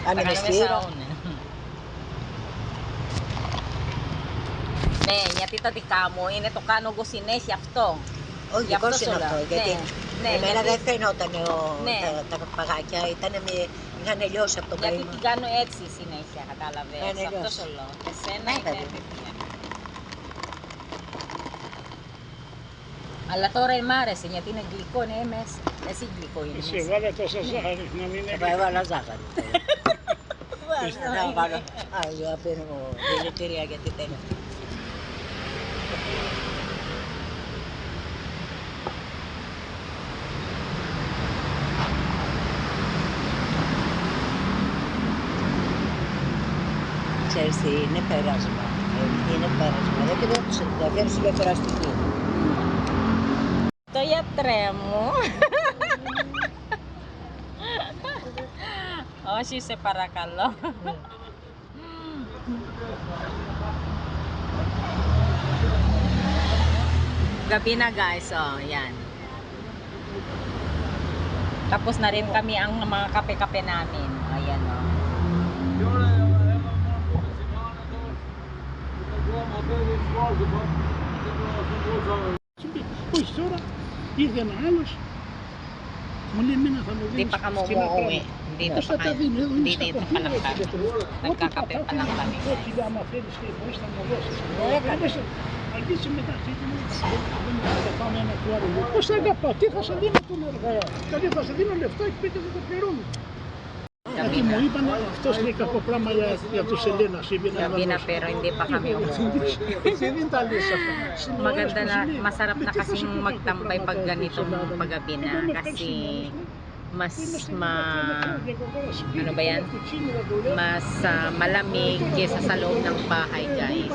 Ano Para vestiro? Ne, nyatito ti kamo, ine to kano go sine siapto. Oh, di ko Yapto sinato. sula. Gati. Ne, May nagkay no tanyo Ne. tagapakakya itanami nganelyo sa to nyati kayo. ti gano etsi sine siya katalave. Ane, Siapto Diyos. solo. Sena Ay, ine. tabi. Alla torre il mare, segnati nel glicone MS. Si glicone. Sì, guarda cosa sa, non mi ne Sabay wala zakad. Wala wala. Ay, pero military agad ito. Chelsea ne perasma. Ne perasma. Davvero si perasti qui. Toya tremo. Oh, si separa kalo. Gabi na guys, oh, yan. Tapos na rin kami ang mga kape-kape namin. Ayan, oh. Όχι τώρα ήρθαν άλλος, μου λέει μήνα θα μου Hindi δίνεις pa kami στην umuwi. Ακρόνη. Dito Πώς pa θα τα kami. δίνει, εδώ είναι στα Dito pa lang κομπιούτερ kami. και τέτοια. Ό,τι Nagkakape pa lang kami. Όχι, άμα θέλεις και μπορείς να μου δώσεις. Έκανε. Αργήσει μετά, τι μου δεν θα πάμε ένα του άλλου. Πώς θα αγαπάω, τι θα σε δίνω το νερό. Δηλαδή θα σε δίνω λεφτά και πείτε δεν το πληρώνω. Γιατί μου είπαν αυτός λέει κακό πράγμα για τους Ελλήνας. Gabi na pero hindi pa kami umuwi. Δεν τα λες αυτά. Maganda na, masarap na kasing magtambay pag ganitong paggabi na kasi mas ano ba yan? Mas malamig kesa sa loob ng bahay guys.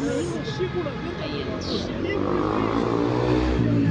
Ayan.